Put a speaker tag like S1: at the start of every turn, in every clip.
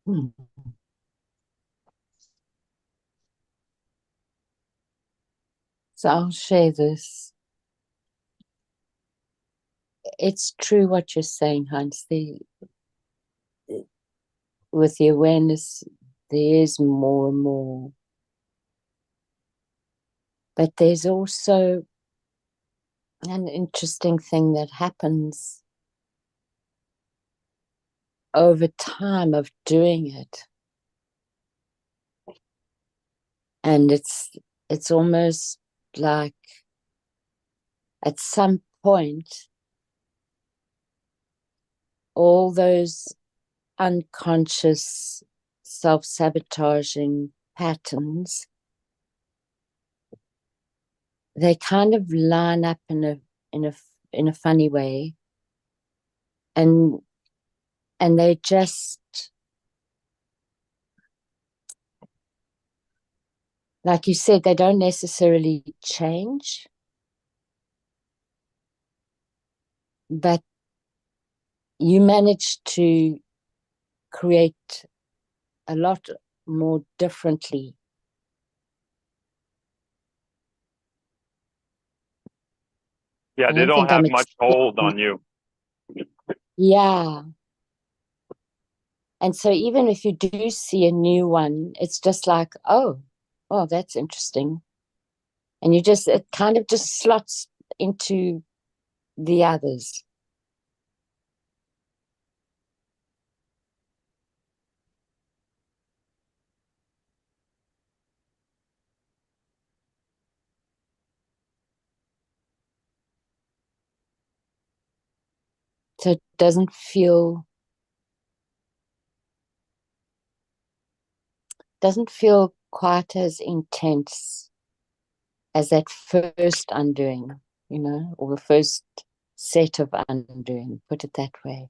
S1: Hmm. So I'll share this. It's true what you're saying, Hans. With the awareness, there is more and more. But there's also an interesting thing that happens over time of doing it. And it's almost like at some point, all those unconscious self-sabotaging patterns, they kind of line up in a in a funny way, and they just, like you said, they don't necessarily change, but you manage to create a lot more differently.
S2: Yeah,
S1: I
S2: they
S1: don't
S2: don't
S1: think I'm
S2: have much hold
S1: explaining.
S2: on you.
S1: Yeah. And so even if you do see a new one, it's just like, oh, that's interesting. And it kind of just slots into the others. So it doesn't feel quite as intense as that first undoing, or the first set of undoing, put it that way.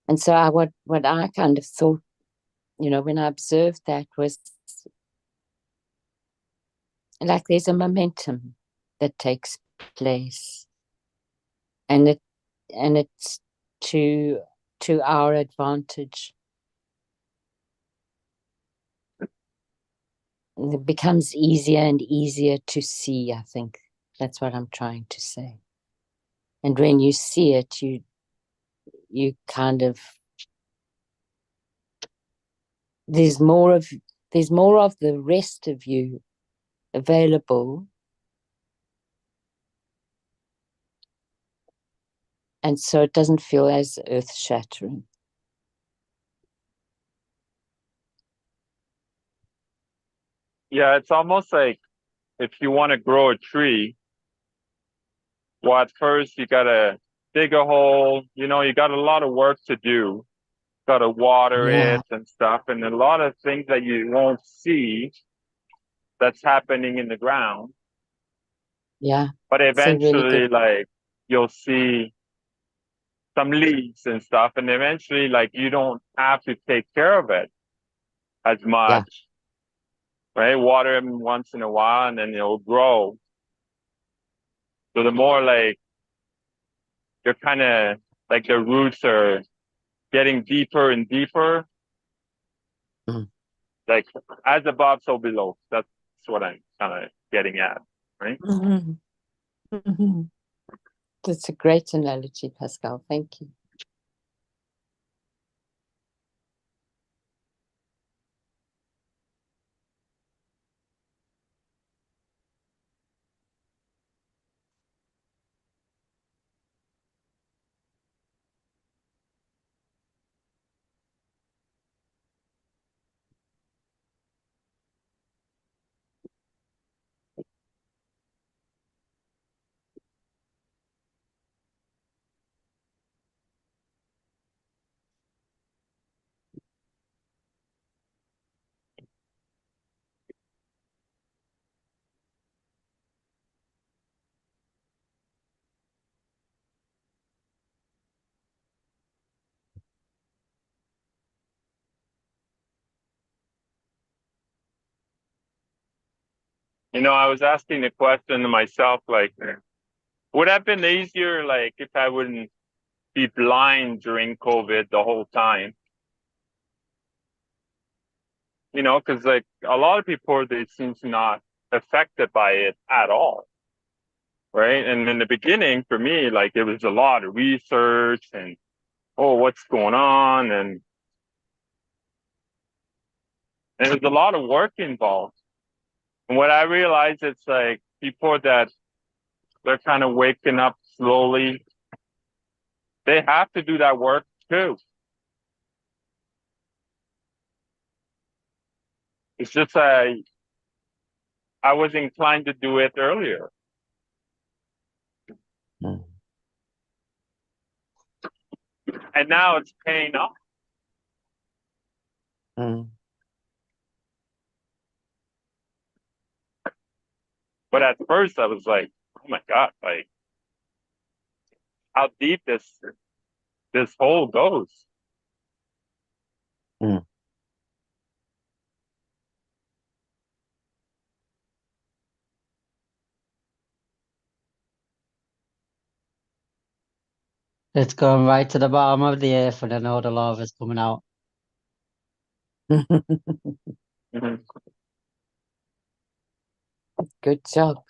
S1: And so what I kind of thought, when I observed that, was like there's a momentum that takes place, and it's to our advantage. It becomes easier and easier to see, I think. That's what I'm trying to say. And when you see it, you kind of, there's more of the rest of you available, and so it doesn't feel as earth shattering.
S2: Yeah, it's almost like if you want to grow a tree, well, at first you gotta dig a hole. You got a lot of work to do. Gotta water
S1: Yeah,
S2: it and stuff, and a lot of things that you won't see that's happening in the ground.
S1: yeah.
S2: But
S1: It's a really good.
S2: eventually, like you'll see some leaves and stuff, and eventually, like you don't have to take care of it as
S1: Yeah,
S2: much, right? Water them once in a while, and then it'll grow. So the more like you're kind of like the roots are getting deeper and deeper,
S1: mm-hmm.
S2: like as above, so below. That's what I'm kind of getting at, right?
S1: Mm-hmm. That's a great analogy, Pascal. Thank you.
S2: I was asking the question to myself, like, would have been easier, like, if I wouldn't be blind during COVID the whole time, because like a lot of people, they seem to not affected by it at all. Right. And in the beginning, for me, like it was a lot of research and, oh, what's going on? And there's a lot of work involved. And what I realized, it's like people that they're kind of waking up slowly, they have to do that work too. It's just I was inclined to do it earlier.
S1: Mm.
S2: And now it's paying off.
S1: Mm.
S2: But at first I was like, oh my God, like how deep this hole goes.
S1: Mm.
S3: It's going right to the bottom of the earth and then all the lava's coming out.
S2: Mhm.
S1: Good job.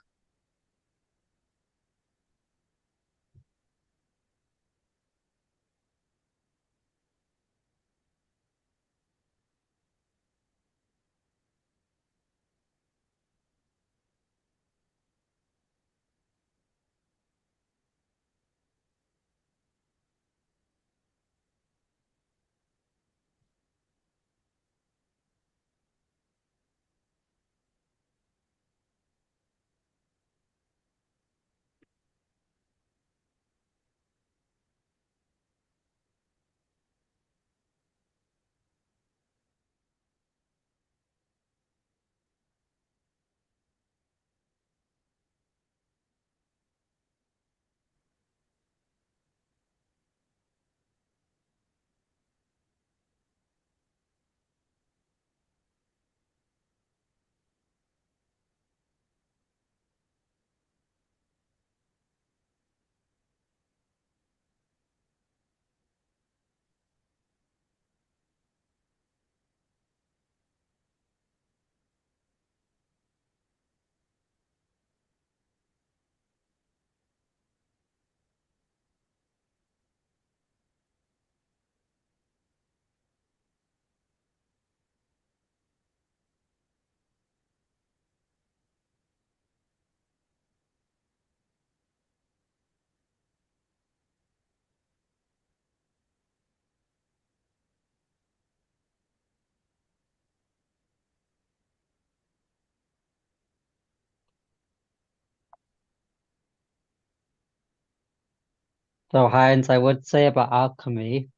S3: So Heinz, I would say about alchemy,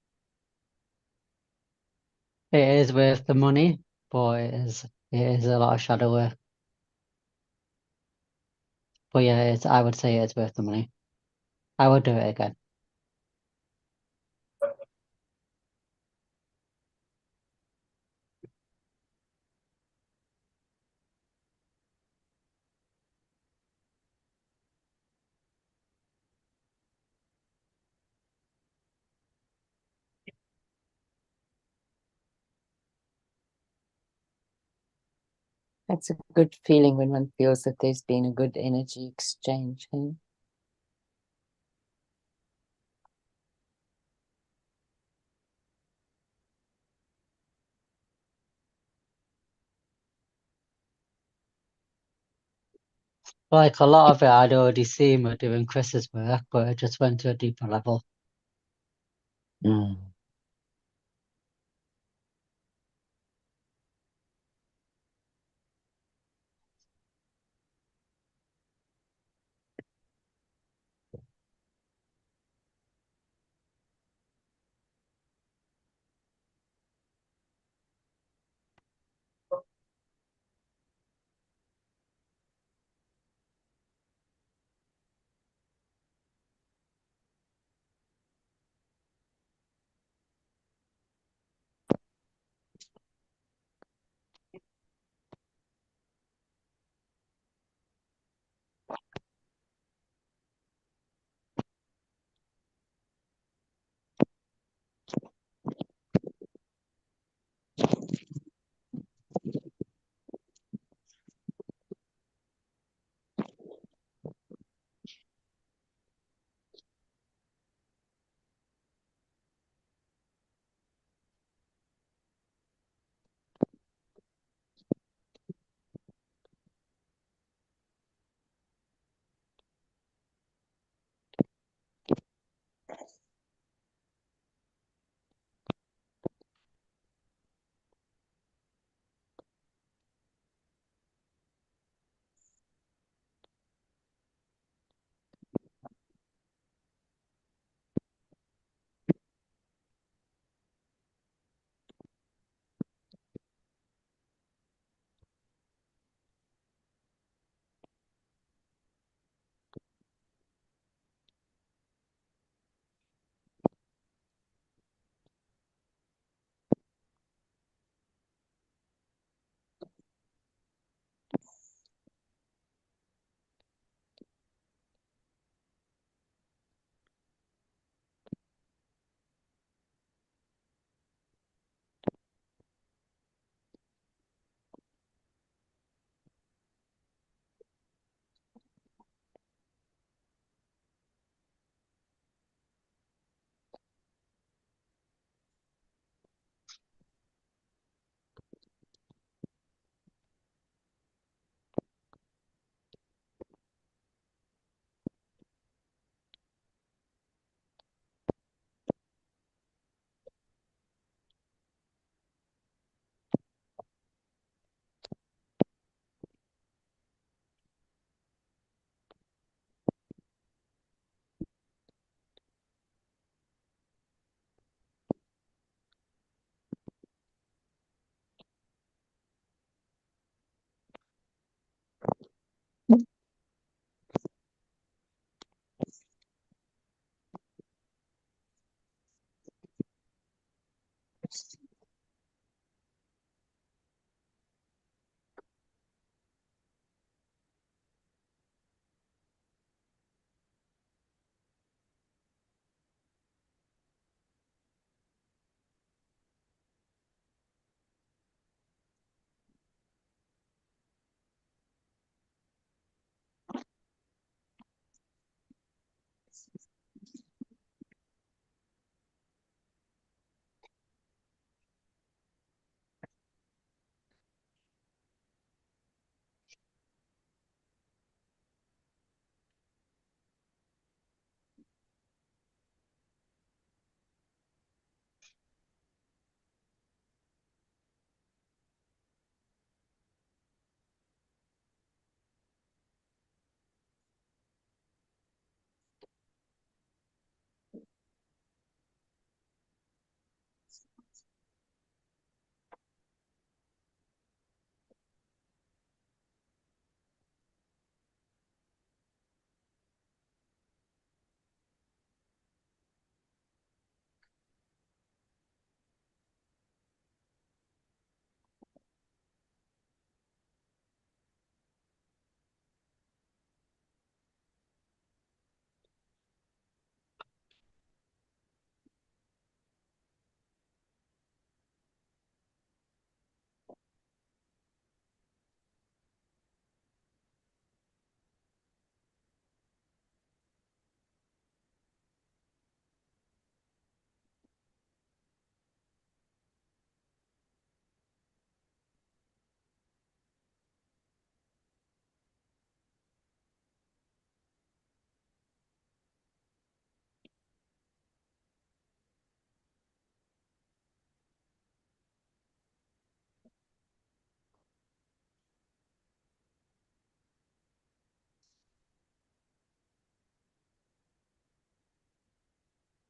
S3: it is worth the money, but it is a lot of shadow work. But yeah, I would say it's worth the money. I would do it again.
S1: That's a good feeling when one feels that there's been a good energy exchange. Hey?
S3: Like a lot of it I'd already seen with doing Chris's work, but it just went to a deeper level.
S1: Mm.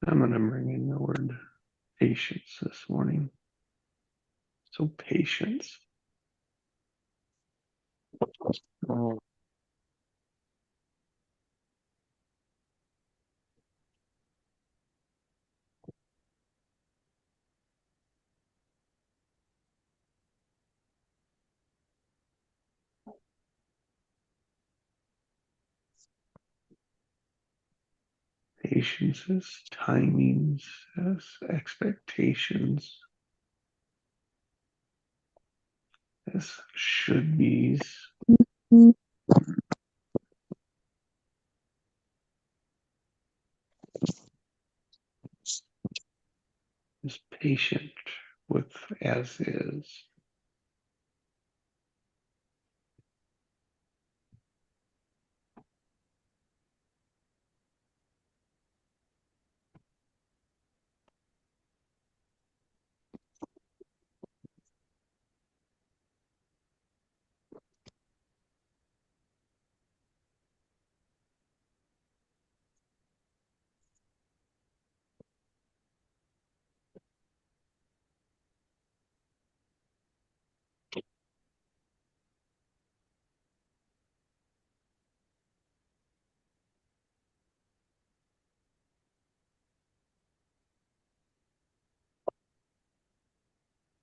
S4: I'm going to bring in the word patience this morning. So patience.
S2: Mm.
S4: Patience is timings, as expectations, as should be's. Is patient with as is.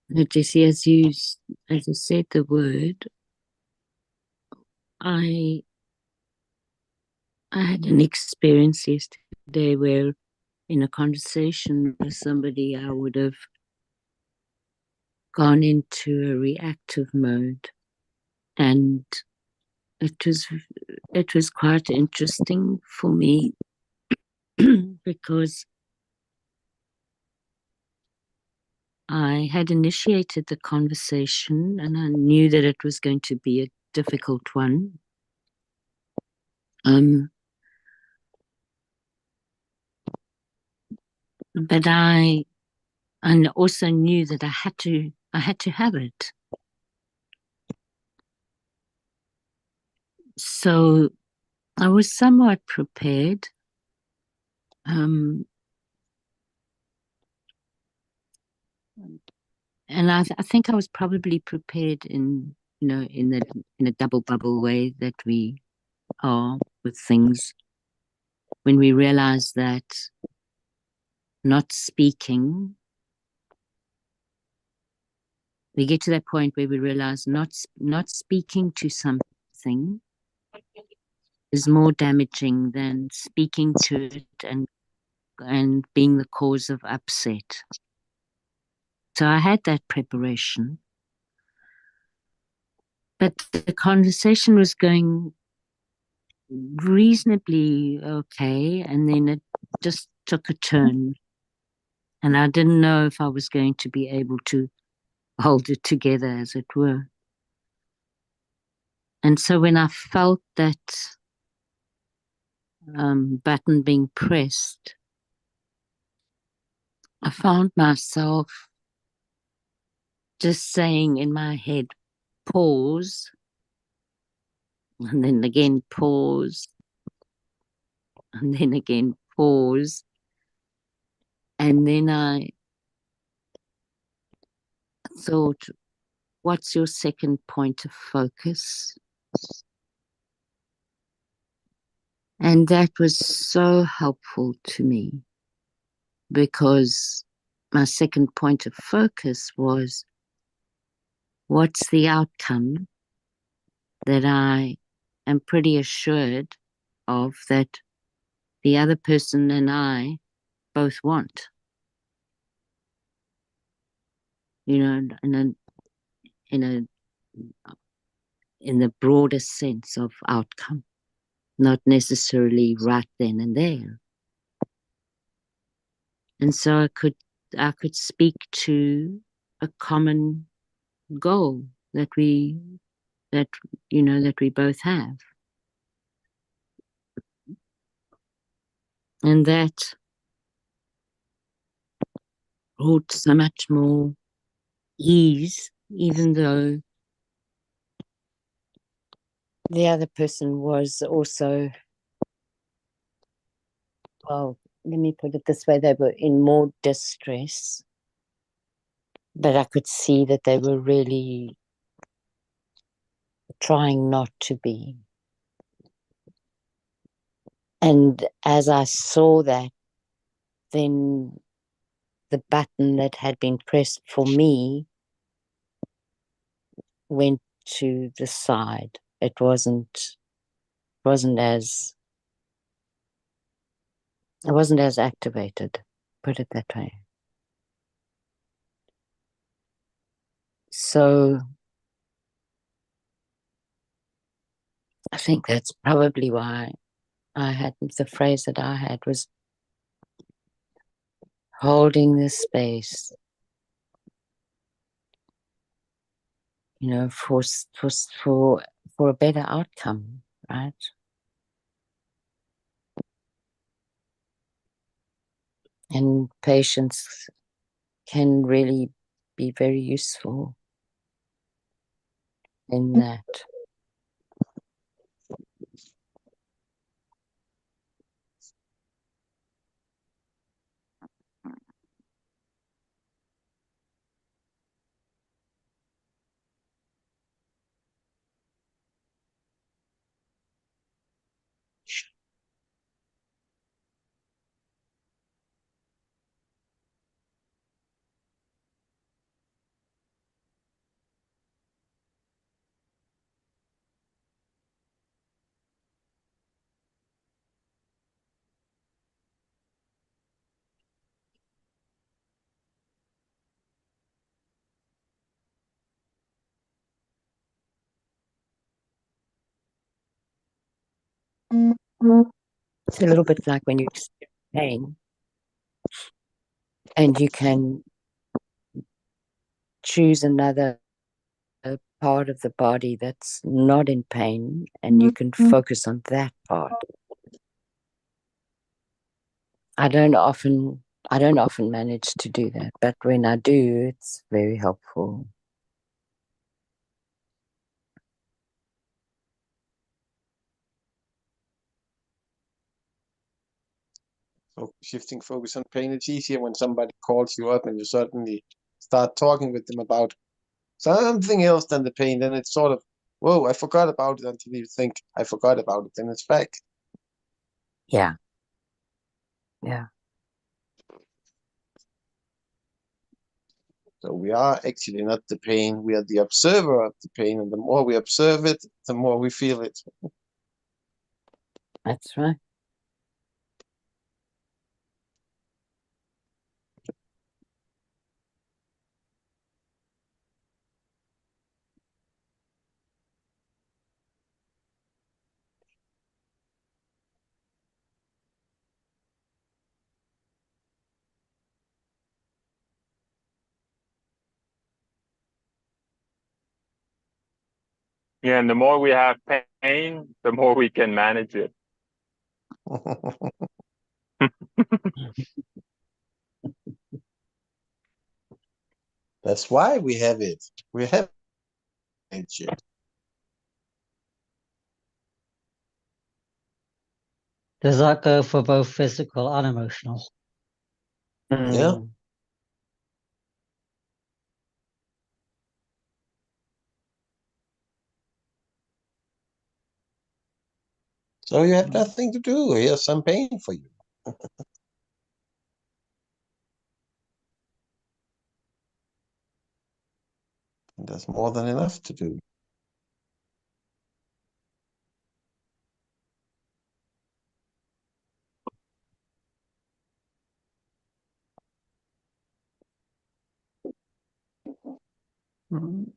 S1: No, Jesse, as you said the word, I had an experience yesterday where in a conversation with somebody I would have gone into a reactive mode, and it was quite interesting for me because I had initiated the conversation and I knew that it was going to be a difficult one. But I also knew that I had to have it. So I was somewhat prepared. And I think I was probably prepared in a double bubble way that we are with things, when we realize that not speaking, we get to that point where we realize not speaking to something is more damaging than speaking to it and being the cause of upset. So I had that preparation, but the conversation was going reasonably okay, and then it just took a turn, and I didn't know if I was going to be able to hold it together, as it were. And so when I felt that button being pressed, I found myself just saying in my head, pause, and then again pause, and then again pause. And then I thought, what's your second point of focus? And that was so helpful to me, because my second point of focus was, what's the outcome that I am pretty assured of that the other person and I both want? You know, in the broader sense of outcome, not necessarily right then and there. And so I could speak to a common goal that we both have. And that brought so much more ease, even though the other person was also, well, let me put it this way, they were in more distress, but I could see that they were really trying not to be. And as I saw that, then the button that had been pressed for me went to the side. It wasn't as activated, put it that way. So I think that's probably why I had the phrase that I had was holding this space, you know, for a better outcome, right? And patience can really be very useful in that. It's a little bit like when you experience pain and you can choose another part of the body that's not in pain and you can focus on that part. I don't often manage to do that, but when I do, it's very helpful.
S5: So shifting focus on pain, it's easier when somebody calls you up and you suddenly start talking with them about something else than the pain. Then it's sort of, whoa, I forgot about it until you think I forgot about it. Then it's back.
S1: Yeah. Yeah.
S5: So we are actually not the pain. We are the observer of the pain. And the more we observe it, the more we feel it.
S1: That's right.
S2: Yeah, and the more we have pain, the more we can manage it.
S5: That's why we have it. We have nature.
S3: Does that go for both physical and emotional?
S5: Yeah.
S1: Mm.
S5: So you have nothing to do. Here's some pain for you. And that's more than enough to do.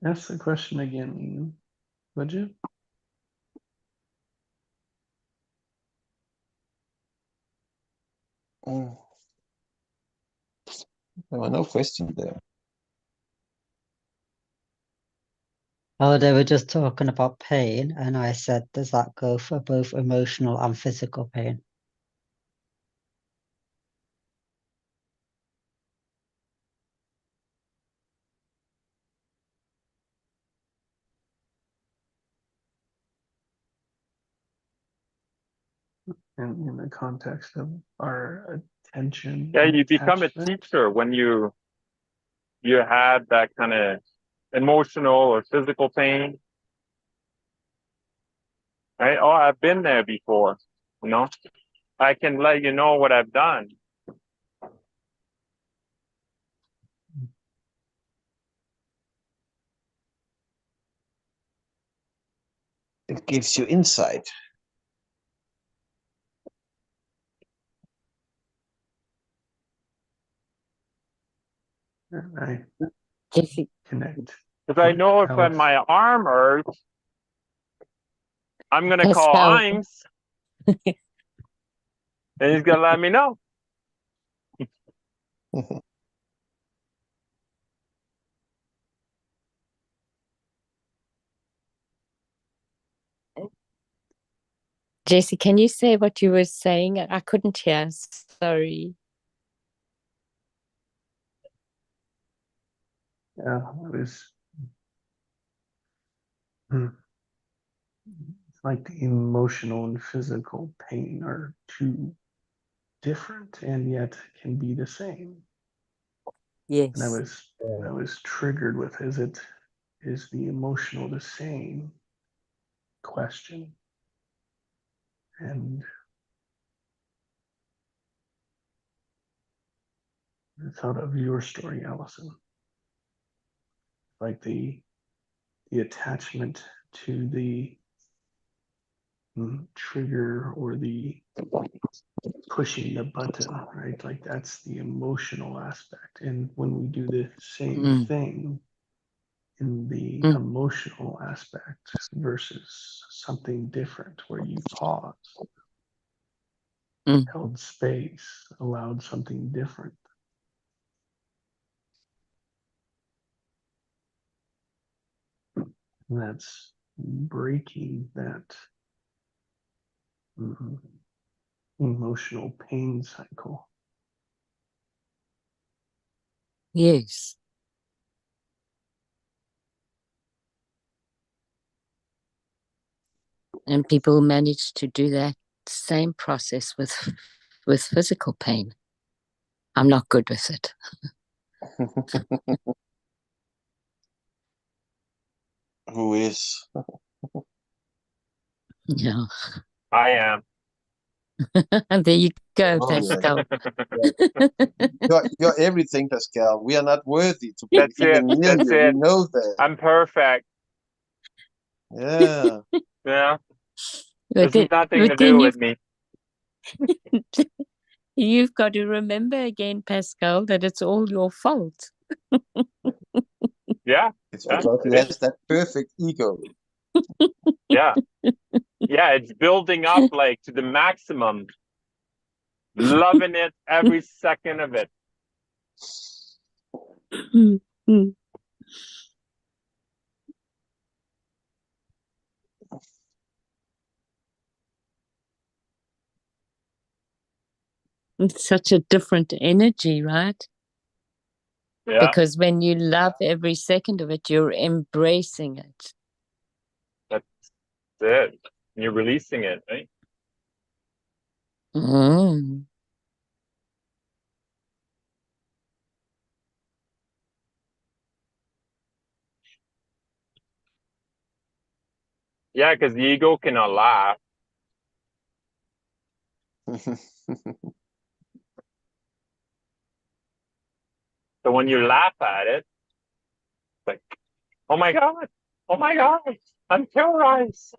S4: Ask the question again, Ian. Would you?
S5: Mm. There were no questions there.
S3: Oh, they were just talking about pain, and I said, does that go for both emotional and physical pain?
S4: In the context of our tension.
S2: Yeah,
S4: and
S2: you become a
S4: attachment.
S2: teacher when you have that kind of emotional or physical pain. Right? Oh, I've been there before, you know. I can let you know what I've done.
S5: It gives you insight.
S4: And I
S1: Jesse,
S4: connect.
S2: Because I
S4: with
S2: know if
S4: Alice.
S2: my arm hurts, I'm gonna call
S1: Pascal.
S2: Imes, and he's gonna let me know.
S1: Jesse, can you say what you were saying? I couldn't hear. Sorry.
S4: Yeah, it was. It's like the emotional and physical pain are two different and yet can be the same.
S1: Yes.
S4: And I was triggered with is the emotional the same question? And I thought of your story, Allison. Like the attachment to the trigger or the pushing the button, right? Like that's the emotional aspect. And when we do the same thing in the emotional aspect versus something different where you pause, held space, allowed something different. And that's breaking that emotional pain cycle.
S1: Yes. And people manage to do that same process with physical pain. I'm not good with it.
S5: Who is?
S1: Yeah.
S2: I am.
S1: And there you go,
S5: Oh,
S1: Pascal.
S5: You're everything, Pascal. We are not worthy to be
S2: That's
S5: even
S2: it.
S5: near
S2: That's
S5: you. We
S2: it.
S5: know that.
S2: I'm perfect.
S5: Yeah.
S2: Yeah.
S1: But
S2: There's nothing to
S1: then
S2: do with me.
S1: you've got to remember again, Pascal, that it's all your fault.
S2: Yeah.
S5: It's
S2: Yeah.
S5: because he
S2: It
S5: has
S2: is.
S5: that perfect ego.
S2: Yeah. Yeah. It's building up like to the maximum. Loving it every second of it.
S1: It's such a different energy, right?
S2: Yeah.
S1: Because when you love every second of it, you're embracing it.
S2: That's it. You're releasing it, right?
S1: Mm.
S2: Yeah, because the ego cannot laugh. So when you laugh at it, it's like, oh my God, I'm terrorized.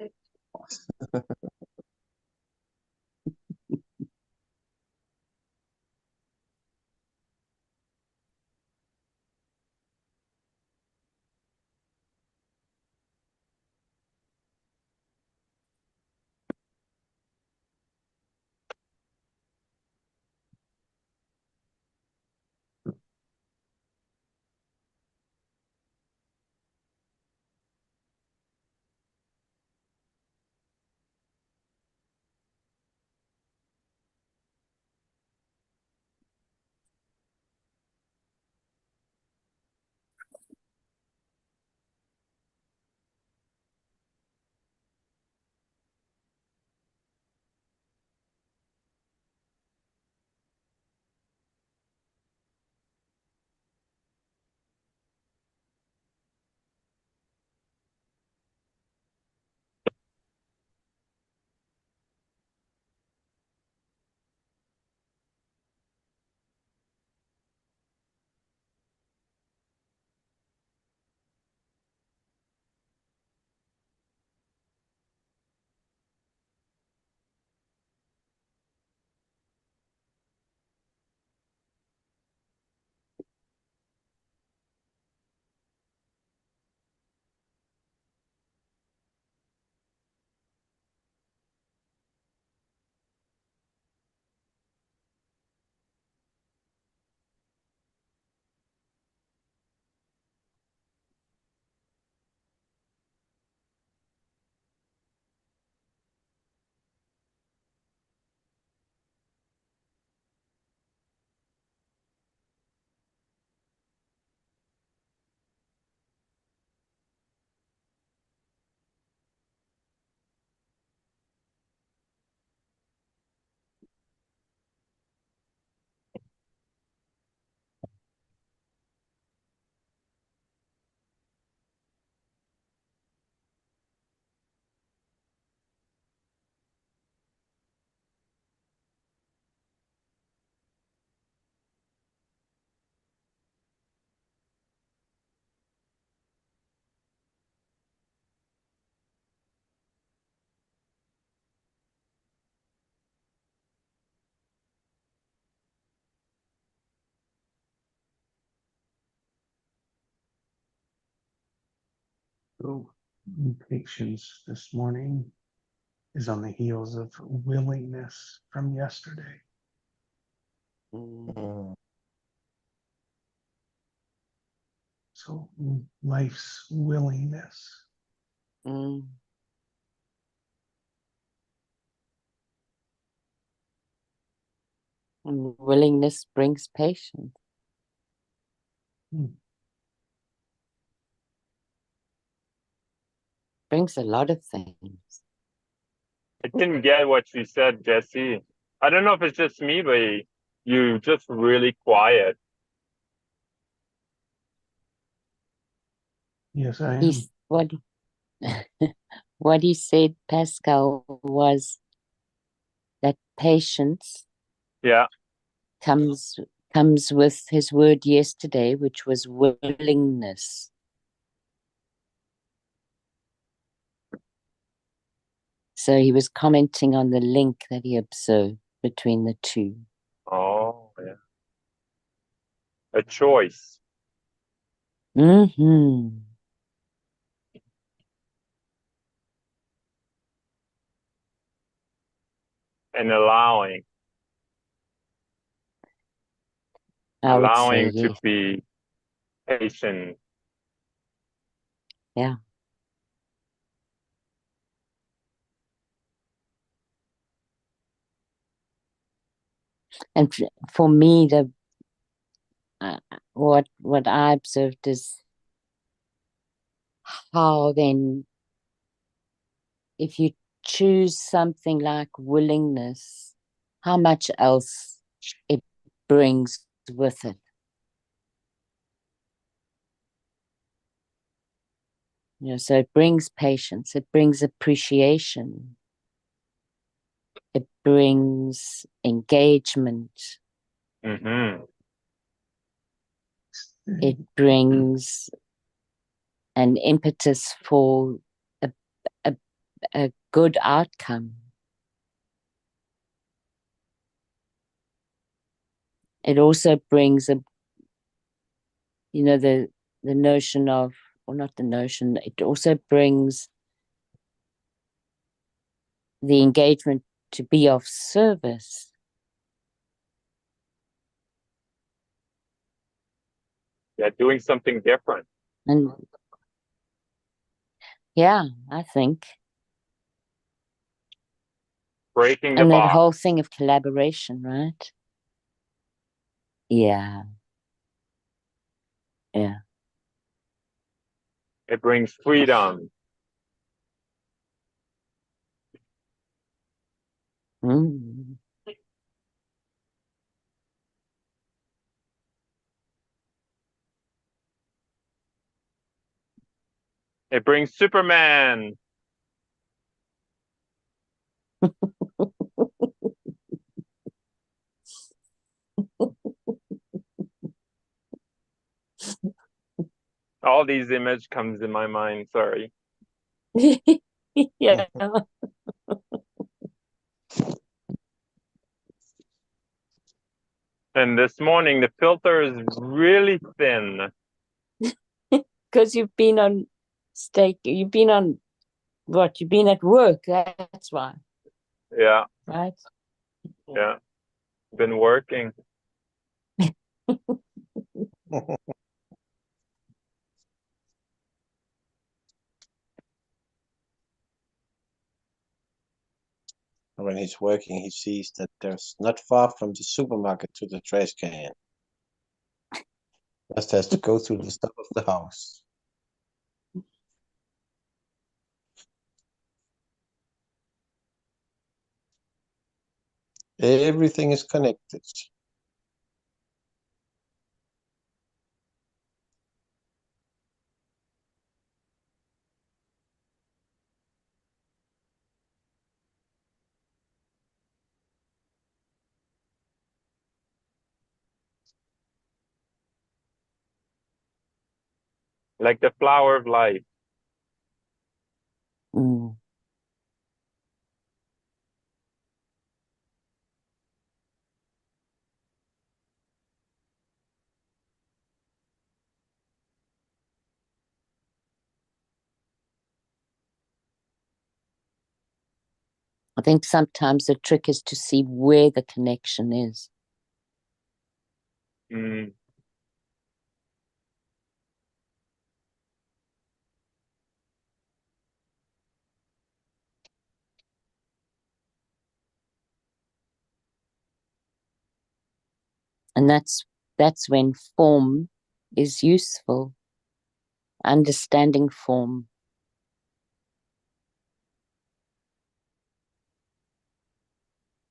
S4: So patience this morning is on the heels of willingness from yesterday.
S5: Mm.
S4: So life's willingness.
S1: Mm. And willingness brings patience.
S4: Hmm.
S1: Brings a lot of things.
S2: I didn't get what you said, Jesse. I don't know if it's just me, but you just really quiet.
S4: Yes, I am.
S1: He's what what he said, Pascal, was that patience
S2: Yeah.
S1: comes with his word yesterday, which was willingness. So he was commenting on the link that he observed between the two.
S2: Oh, yeah. A choice.
S1: Mm-hmm.
S2: And allowing
S1: I would say
S2: allowing to
S1: yes.
S2: be patient.
S1: Yeah. And for me, the what I observed is how then, if you choose something like willingness, how much else it brings with it. So it brings patience, it brings appreciation, it brings engagement,
S2: Mm-hmm.
S1: it brings an impetus for a, a good outcome. It also brings the notion of, or not the notion, it also brings the engagement to be of service.
S2: Yeah, doing something different.
S1: And yeah, I think.
S2: Breaking the
S1: And that
S2: box.
S1: whole thing of collaboration, right? Yeah. Yeah.
S2: It brings freedom.
S1: Mm.
S2: It brings Superman. All these images comes in my mind, sorry.
S1: Yeah.
S2: And this morning the filter is really thin.
S1: Because you've been on stake, you've been on what? You've been at work, that's why,
S2: Yeah,
S1: right?
S2: yeah. Been working.
S5: When he's working, he sees that there's not far from the supermarket to the trash can. Just has to go through the stuff of the house. Everything is connected.
S2: Like the flower of life.
S1: Mm. I think sometimes the trick is to see where the connection is.
S2: Mm.
S1: And that's when form is useful. Understanding form.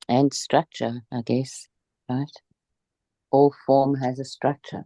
S1: And structure, I guess, right? All form has a structure.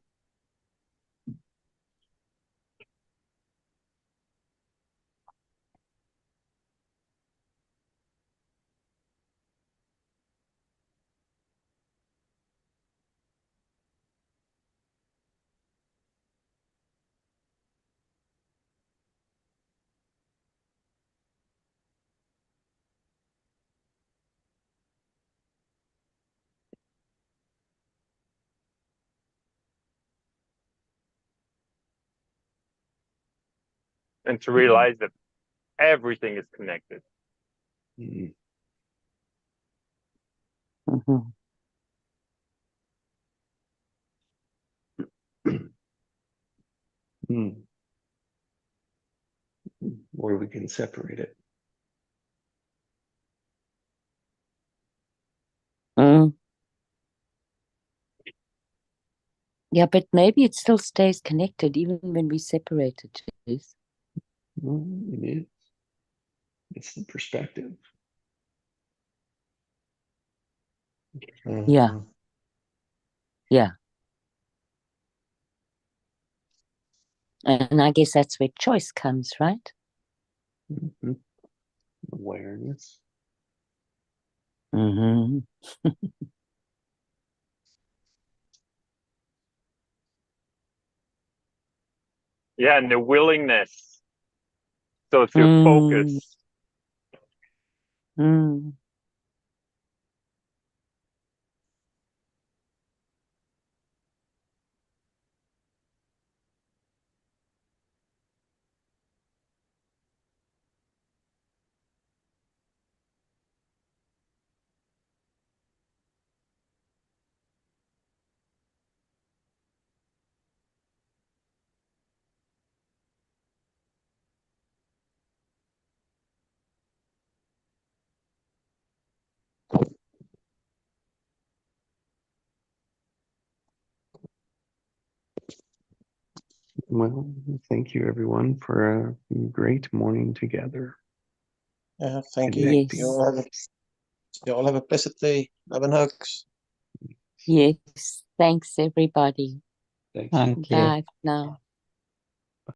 S2: And to realize that everything is connected.
S4: Mm.
S1: Mm-hmm.
S4: Mm. Or we can separate it.
S1: Mm. Yeah, but maybe it still stays connected even when we separate it. Jeez.
S4: Well, it is. It's the perspective.
S1: Yeah. Yeah. And I guess that's where choice comes, right?
S4: Mm-hmm. Awareness.
S1: Mm-hmm.
S2: Yeah, and the willingness. So if you're focused,
S1: Mm.
S4: Well, thank you everyone for a great morning together.
S5: Yeah, thank you.
S1: Yes.
S5: You all have a blessed day. Love and hugs.
S1: Yes. Thanks, everybody.
S4: Thanks.
S3: Thank you.
S1: Bye for now.